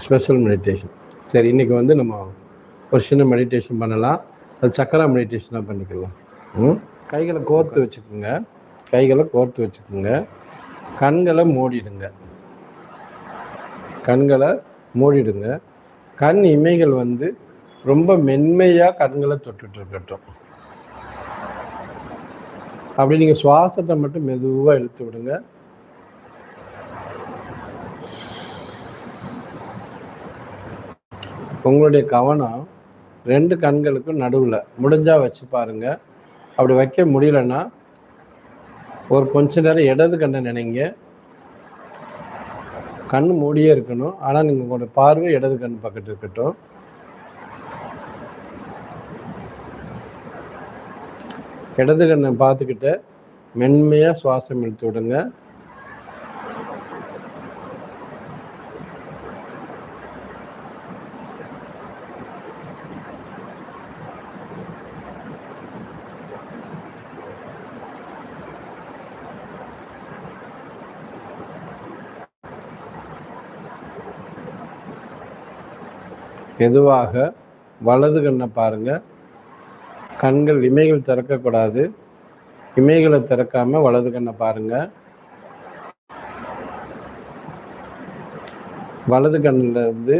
Special meditation. சரி, இன்றைக்கி வந்து நம்ம ஒரு சின்ன மெடிடேஷன் பண்ணலாம். அது சக்கரா மெடிடேஷனாக பண்ணிக்கலாம். கைகளை கோர்த்து வச்சுக்கோங்க. கைகளை கோர்த்து வச்சுக்கோங்க. கண்களை மூடிடுங்க. கண்களை மூடிடுங்க. கண் இமைகள் வந்து ரொம்ப மென்மையாக கண்களை தொட்டுட்டு இருக்கட்டும். அப்படி நீங்கள் சுவாசத்தை மட்டும் மெதுவாக இழுத்து விடுங்க. உங்களுடைய கவனம் 2 கண்களுக்கும் நடுவில் முடிஞ்சால் வச்சு பாருங்க. அப்படி வைக்க முடியலன்னா ஒரு கொஞ்ச நேரம் இடது கண்ணை நினைங்க. கண் மூடியே இருக்கணும், ஆனால் நீங்கள் உங்களுடைய பார்வை இடது கண் பக்கத்து இருக்கட்டும். இடது கண்ணை பார்த்துக்கிட்டு மென்மையாக சுவாசம் இழுத்து விடுங்க. மெதுவாக வலது கண்ணை பாருங்க. கண்கள் இமைகள் திறக்கக்கூடாது. இமைகளை திறக்காம வலது கண்ணை பாருங்க. வலது கண்ணில் இருந்து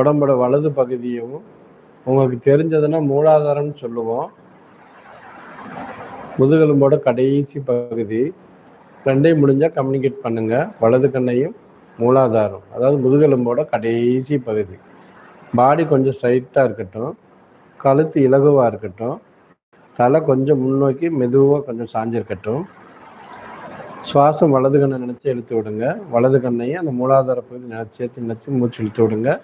உடம்போட வலது பகுதியும், உங்களுக்கு தெரிஞ்சதுன்னா மூலாதாரம்னு சொல்லுவோம், முதுகெலும்போட கடைசி பகுதி, ரெண்டையும் முடிஞ்சால் கம்யூனிகேட் பண்ணுங்க. வலது கண்ணையும் மூலாதாரம், அதாவது முதுகெலும்போட கடைசி பகுதி. பாடி கொஞ்சம் ஸ்ட்ரைட்டாக இருக்கட்டும், கழுத்து இலகுவாக இருக்கட்டும், தலை கொஞ்சம் முன்னோக்கி மெதுவாக கொஞ்சம் சாஞ்சிருக்கட்டும். சுவாசம் வலது கண்ணை நினச்சி இழுத்து விடுங்க. வலது கண்ணையும் அந்த மூலாதார பகுதி சேர்த்து நினச்சி மூச்சு இழுத்து விடுங்க.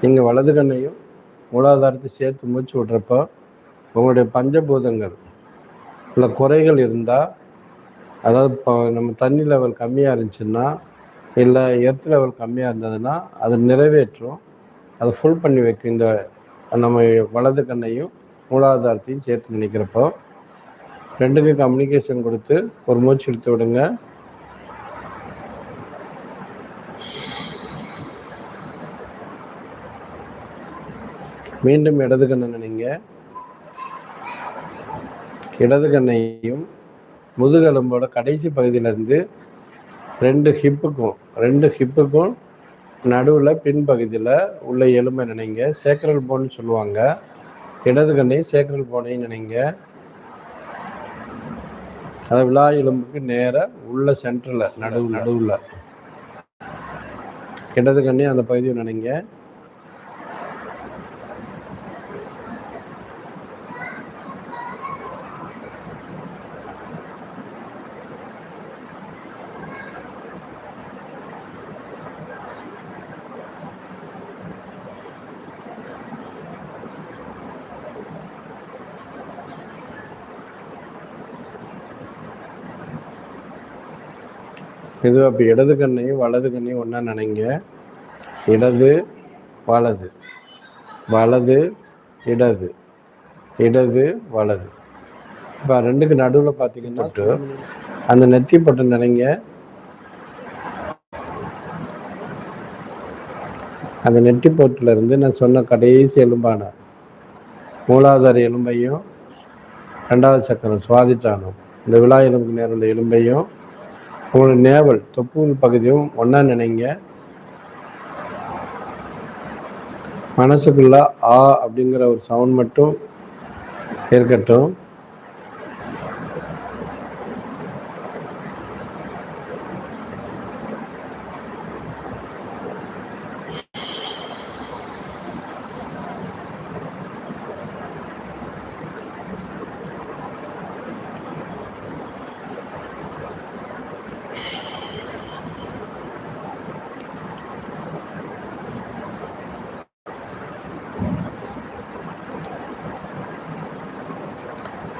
நீங்கள் வலது கண்ணையும் மூலாதாரத்தை சேர்த்து மூச்சு விடுறப்போ உங்களுடைய பஞ்சபூதங்கள் இல்லை குறைகள் இருந்தால், அதாவது இப்போ நம்ம தண்ணி லெவல் கம்மியாக இருந்துச்சுன்னா, இல்லை எர்த் லெவல் கம்மியாக இருந்ததுன்னா அதை நிறைவேற்றும், அதை ஃபுல் பண்ணி வைக்கும். இந்த நம்ம வலது கண்ணையும் மூலாதாரத்தையும் சேர்த்து நினைக்கிறப்போ 2க்கும் கம்யூனிகேஷன் கொடுத்து ஒரு மூச்சு இழுத்து விடுங்க. மீண்டும் இடது கண்ணை நினைங்க. இடது கண்ணையும் முதுகெலும்போட கடைசி பகுதியிலேருந்து 2 ஹிப்புக்கும் நடுவில் பின்பகுதியில் உள்ள எலும்பை நினைங்க. சேக்ரல் போன்னு சொல்லுவாங்க. இடது கண்ணையும் சேக்ரல் போனையும் நினைங்க. அது விழா எலும்புக்கு நேராக உள்ள சென்டரில் நடுவில் இடது கண்ணையும் அந்த பகுதியை நினைங்க. இது அப்போ இடது கண்ணையும் வலது கண்ணையும் ஒன்றா நினைங்க. இடது வலது, வலது இடது, இடது வலது. இப்போ 2க்கு நடுவில் பார்த்தீங்கன்னா அந்த நெத்தி பட்டு நினைங்க. அந்த நெட்டி போட்டில் இருந்து நான் சொன்ன கடைசி எலும்பான மூலாதார எலும்பையும் 2வது சக்கரம் சுவாதிட்டானம் இந்த விழா எலும்புக்கு நேரம் உள்ள எலும்பையும் உங்களோட நேவல் தொப்புள் பகுதியும் ஒன்றா நினைங்க. மனசுக்குள்ள ஆ அப்படிங்கிற ஒரு சவுண்ட் மட்டும் இருக்கட்டும்.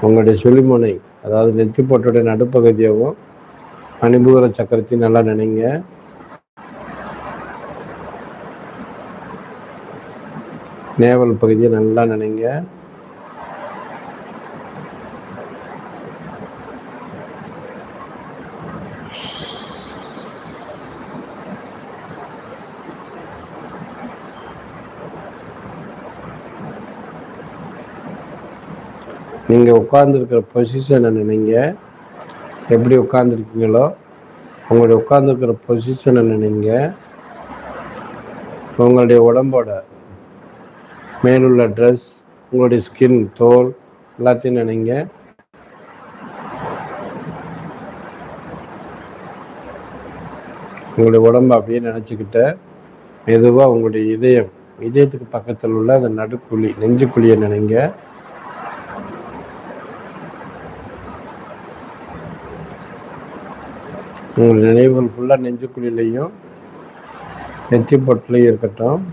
உங்களுடைய சுழிமுனை, அதாவது நெத்தி போட்டுடைய நடுப்பகுதியாகவும் மணிபூர சக்கரத்தையும் நல்லா நினைங்க. நேவல் பகுதியை நல்லா நினைங்க. நீங்கள் உட்கார்ந்துருக்கிற பொசிஷனை நினைங்க. எப்படி உட்கார்ந்துருக்கீங்களோ உங்களுடைய உட்கார்ந்துருக்கிற பொசிஷனை நினைங்க. உங்களுடைய உடம்போட மேலுள்ள ட்ரெஸ், உங்களுடைய ஸ்கின், தோல் எல்லாத்தையும் நினைங்க. உங்களுடைய உடம்பை அப்படியே நினச்சிக்கிட்ட மெதுவாக உங்களுடைய இதயத்துக்கு பக்கத்தில் உள்ள அந்த நடுக்குழி, நெஞ்சுக்குழியை நினைங்க. உங்கள் நினைவுகள் ஃபுல்லாக நெஞ்சுக்குழிலையும் நெத்தி பொட்டிலையும் இருக்கட்டும்.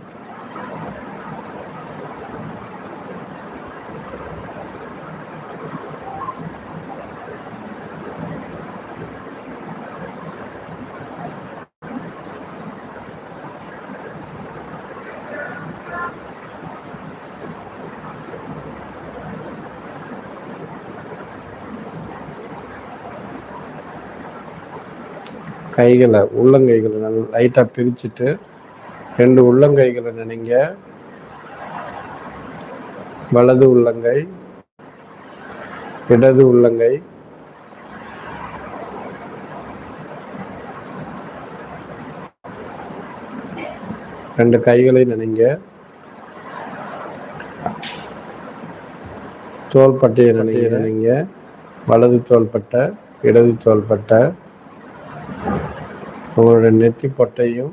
கைகளை, உள்ளங்கைகளை நல்லா லைட்டாக பிரிச்சுட்டு 2 உள்ளங்கைகளை நினைங்க. வலது உள்ளங்கை, இடது உள்ளங்கை. ரெண்டு கைகளை நினைங்க. தோள்பட்டையை நினைங்க. வலது தோள்பட்டை, இடது தோள்பட்டை. உங்களுடைய நெத்தி பொட்டையும்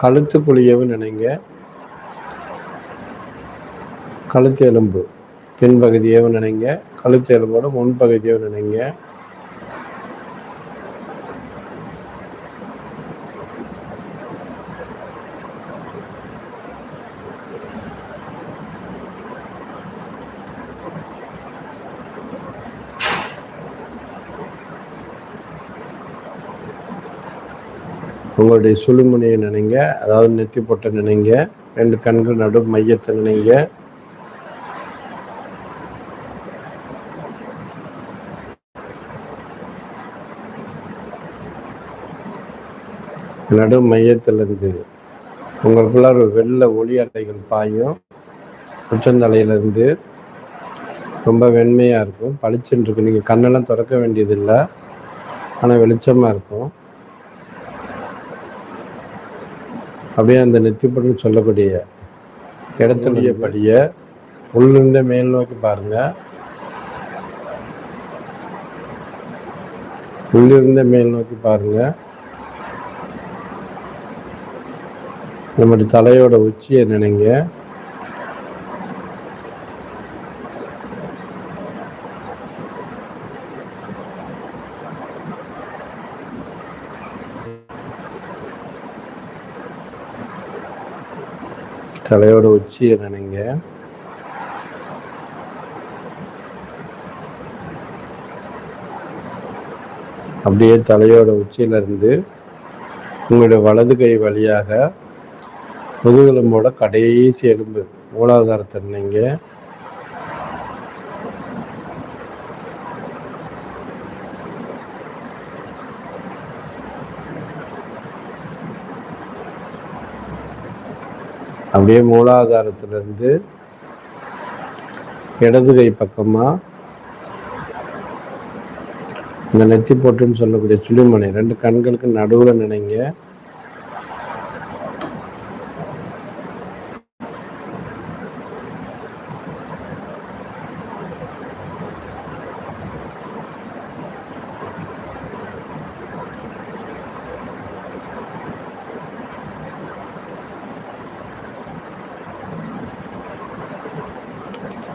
கழுத்து குழியவும் நினைங்க. கழுத்து எலும்பு பின்பகுதியவும் நினைங்க. கழுத்து எலும்போட முன்பகுதியவும் நினைங்க. உங்களுடைய சுழுமுனையை நினைங்க. அதாவது நெத்தி பொட்டை நினைங்க. 2 கண்கள் நடு மையத்தை நினைங்க. நடு மையத்திலிருந்து உங்களுக்குள்ள ஒரு வெள்ளை ஒளி அலைகள் பாயும். உச்சந்தலையிலிருந்து ரொம்ப வெண்மையாக இருக்கும், பளிச்சுன்னு இருக்கும். நீங்கள் கண்ணெல்லாம் திறக்க வேண்டியதில்லை, ஆனால் வெளிச்சமாக இருக்கும். அப்படியே அந்த நெத்திப்பொட்டுன்னு சொல்லக்கூடிய இடத்துடைய படியை உள்ளிருந்த மேல் நோக்கி பாருங்க. உள்ளிருந்த மேல் நோக்கி பாருங்க. நம்முடைய தலையோட உச்சியை நினைங்க. தலையோட உச்சியை நினைங்க. அப்படியே தலையோட உச்சியிலிருந்து உங்களுடைய வலது கை வழியாக முதுகெலும்போட கடைசி எலும்பு மூலாதாரத்தை நினைங்க. அப்படியே மூலாதாரத்திலிருந்து இடது கை பக்கமா இந்த நெத்தி போட்டுன்னு சொல்லக்கூடிய சுழிமனை 2 கண்களுக்கு நடுவில் நினைங்க.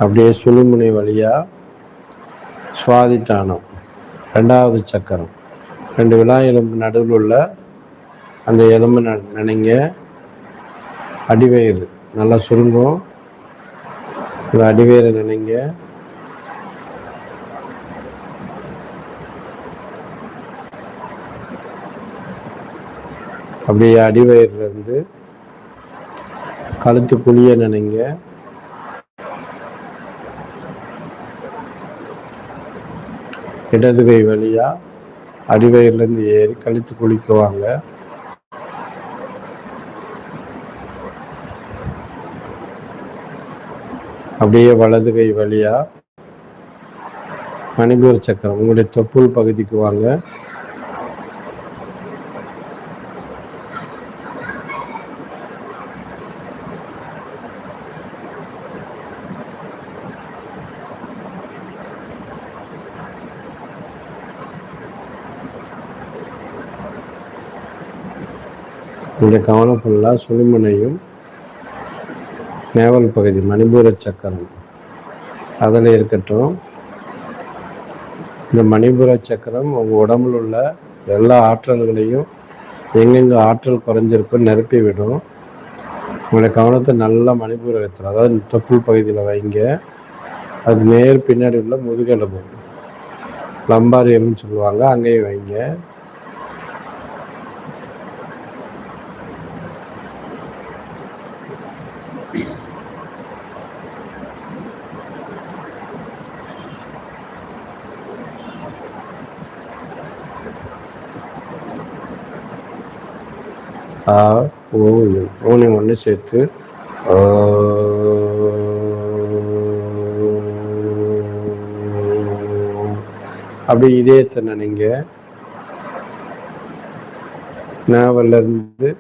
அப்படியே சுழுமுனை வழியா சுவாதிட்டானம் 2வது சக்கரம் 2 விலா எலும்பு நடுவில் உள்ள அந்த எலும்பு நினைங்க. அடிவயிறு நல்லா சுருங்கும், இந்த அடிவயிறு நினைங்க. அப்படியே அடிவயிறுலேருந்து கழுத்து குழிய நினைங்க. இடது கை வழியா அடிவயிறுலேருந்து ஏறி கழுத்து குளிக்குவாங்க. அப்படியே வலது கை வழியா மணிபூர சக்கரம் உங்களுடைய தொப்புள் பகுதிக்கு வாங்க. உங்களுடைய கவனம் ஃபுல்லாக சுழுமுனையும் நேவல் பகுதி மணிபூர சக்கரம் அதில் இருக்கட்டும். இந்த மணிபூர சக்கரம் உங்கள் உடம்புல உள்ள எல்லா ஆற்றல்களையும் எங்கெங்கே ஆற்றல் குறைஞ்சிருக்கோ நிரப்பி விடும். உங்களுடைய கவனத்தை நல்லா மணிபூரத்தில், அதாவது தொப்புள் பகுதியில் வைங்க. அது நேர் பின்னாடி உள்ள முதுகெலும்பு லம்பாரியல்னு சொல்லுவாங்க, அங்கேயும் வைங்க. ஓனி ஒன்று சேர்த்து அப்படி இதயத்தை நினைங்க. நாவல்ல இருந்து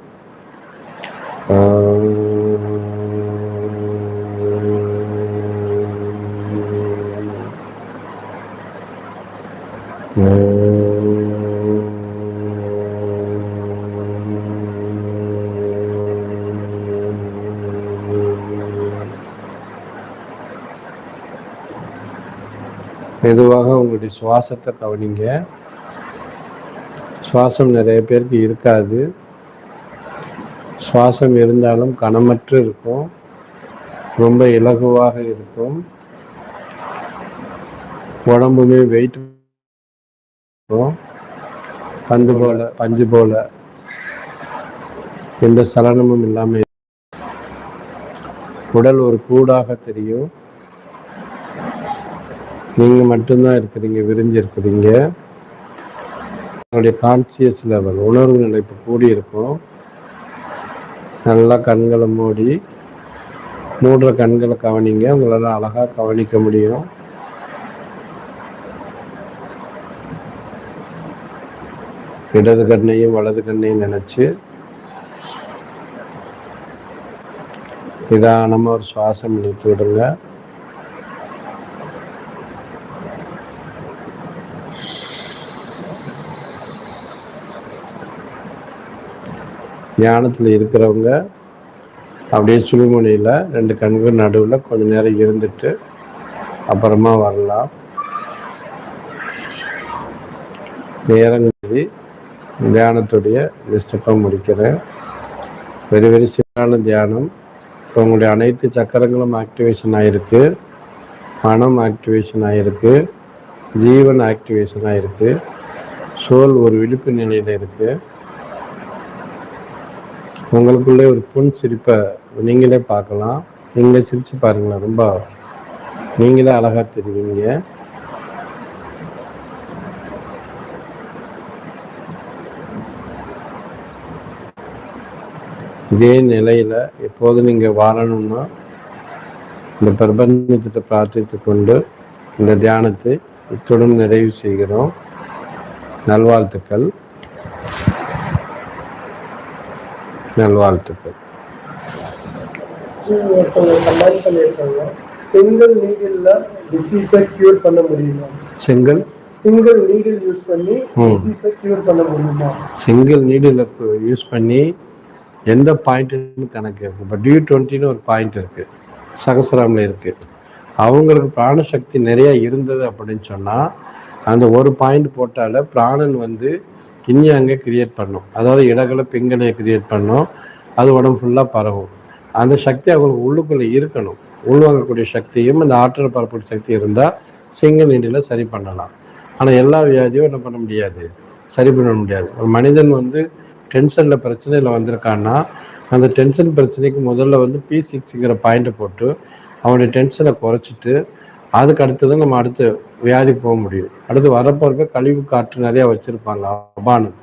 மெதுவாக உங்களுடைய சுவாசத்தை கவனிங்க. சுவாசம் நிறைய பேருக்கு இருக்காது. சுவாசம் இருந்தாலும் கனமற்று இருக்கும், ரொம்ப இலகுவாக இருக்கும். உடம்புமே வெயிட் இருக்கும், பஞ்சு போல எந்த சலனமும் இல்லாமல் உடல் ஒரு கூடாக தெரியும். நீங்கள் மட்டும்தான் இருக்கிறீங்க, விரிஞ்சு இருக்கிறீங்க. உங்களுடைய கான்சியஸ் லெவல், உணர்வு நிலை இப்போ கூடி இருக்கும். நல்லா கண்களை மூடுற கண்களை கவனிங்க. உங்களால் அழகாக கவனிக்க முடியும். இடது கண்ணையும் வலது கண்ணையும் நினைச்சு நிதானமாக ஒரு சுவாசம் இழுத்து விடுங்க. தியானத்தில் இருக்கிறவங்க அப்படியே சுழுமுனையில் 2 கண்கள் நடுவில் கொஞ்ச நேரம் இருந்துட்டு அப்புறமா வரலாம். நேரங்கள் தியானத்துடைய ஸ்டெப்பை முடிக்கிறேன். வெரி சிம்பிளான தியானம். இப்போ உங்களுடைய அனைத்து சக்கரங்களும் ஆக்டிவேஷன் ஆகிருக்கு, மனம் ஆக்டிவேஷன் ஆகிருக்கு, ஜீவன் ஆக்டிவேஷன் ஆகிருக்கு, சோல் ஒரு விழிப்பு நிலையில் இருக்குது. உங்களுக்குள்ளே ஒரு புன் சிரிப்பை நீங்களே பார்க்கலாம். நீங்களே சிரித்து பாருங்களேன், ரொம்ப நீங்களே அழகாக தெரிவிங்க. இதே நிலையில் எப்போது நீங்கள் வாழணும்னா இந்த பிரபஞ்சத்தை பிரார்த்தித்து கொண்டு இந்த தியானத்தை இத்துடன் நிறைவு செய்கிறோம். நல்வாழ்த்துக்கள். சிங்கிள் நீடில்ல டிசீஸை கியூர் பண்ண முடியுமா? சிங்கிள் நீடில் யூஸ் பண்ணி டிசீஸை கியூர் பண்ண முடியுமா? சிங்கிள் நீடில் யூஸ் பண்ணி எந்த பாயிண்ட்னு கணக்கு இருக்குது. இப்போ D20ன்னு ஒரு பாயிண்ட் இருக்குது, சகசிராமில் இருக்குது. அவங்களுக்கு பிராணசக்தி நிறைய இருந்தது அப்படின்னு சொன்னால் அந்த ஒரு பாயிண்ட் போட்டால பிராணன் கிண்ணி அங்கே கிரியேட் பண்ணும், அதாவது இடங்களை பிங்கலையை கிரியேட் பண்ணும். அது உடம்பு ஃபுல்லாக பரவும். அந்த சக்தி அவங்களுக்கு உள்ளுக்குள்ளே இருக்கணும். உள்வாங்கக்கூடிய சக்தியும் அந்த ஆற்றல் பரப்பு சக்தி இருந்தால் சிங்கிள் நீடில் சரி பண்ணலாம். ஆனால் எல்லா வியாதியும் என்ன பண்ண முடியாது, சரி பண்ண முடியாது. ஒரு மனிதன் டென்ஷனில் பிரச்சனையில் வந்திருக்கான்னா அந்த டென்ஷன் பிரச்சனைக்கு முதல்ல P6ங்கிற பாயிண்ட்டை போட்டு அவனுடைய டென்ஷனை குறைச்சிட்டு அதுக்கு அடுத்து தான் நம்ம அடுத்து வியாதிக்கு போக முடியும். அடுத்து வரப்போறப்ப கழிவு காற்று நிறையா வச்சுருப்பாங்க, அபானம்.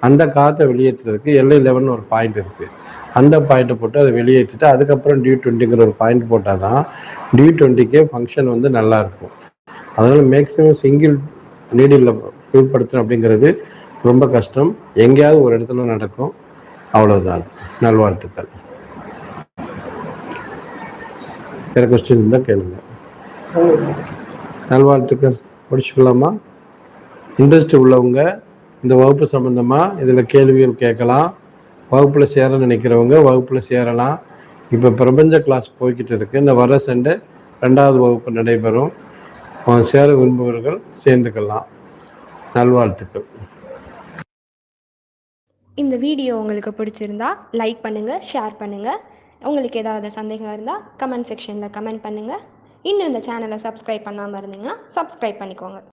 அந்த காற்றை வெளியேற்றுறதுக்கு LI11 ஒரு பாயிண்ட் இருக்குது. அந்த பாயிண்ட்டை போட்டு அதை வெளியேற்றிட்டு அதுக்கப்புறம் D20ங்கிற ஒரு பாயிண்ட் போட்டால் தான் D20க்கே ஃபங்க்ஷன் நல்லாயிருக்கும். அதனால் மேக்ஸிமம் சிங்கிள் நீடில் க்யூர் அப்படிங்கிறது ரொம்ப கஷ்டம். எங்கேயாவது ஒரு இடத்துல நடக்கும். அவ்வளோதான். நல்வாழ்த்துக்கள். வேறு கொஸ்டின் இருந்தால் கேளுங்க. நல்வாழ்த்துக்கள். முடிச்சுக்கலாமா? இன்ட்ரெஸ்ட் உள்ளவங்க இந்த வகுப்பு சம்மந்தமாக இதில் கேள்விகள் கேட்கலாம். வகுப்பில் சேர நினைக்கிறவங்க வகுப்பில் சேரலாம். இப்போ பிரபஞ்ச கிளாஸ் போய்கிட்டு இருக்கு. இந்த வர சண்டே 2வது வகுப்பு நடைபெறும். சேர விரும்புபவர்கள் சேர்ந்துக்கலாம். நல்வாழ்த்துக்கள். இந்த வீடியோ உங்களுக்கு பிடிச்சிருந்தா லைக் பண்ணுங்கள், ஷேர் பண்ணுங்கள். உங்களுக்கு ஏதாவது சந்தேகம் இருந்தால் கமெண்ட் செக்ஷனில் கமெண்ட் பண்ணுங்கள். இன்னும் இந்த சேனலை சப்ஸ்கிரைப் பண்ணாமல் இருந்தீங்கன்னா சப்ஸ்கிரைப் பண்ணிக்கோங்க.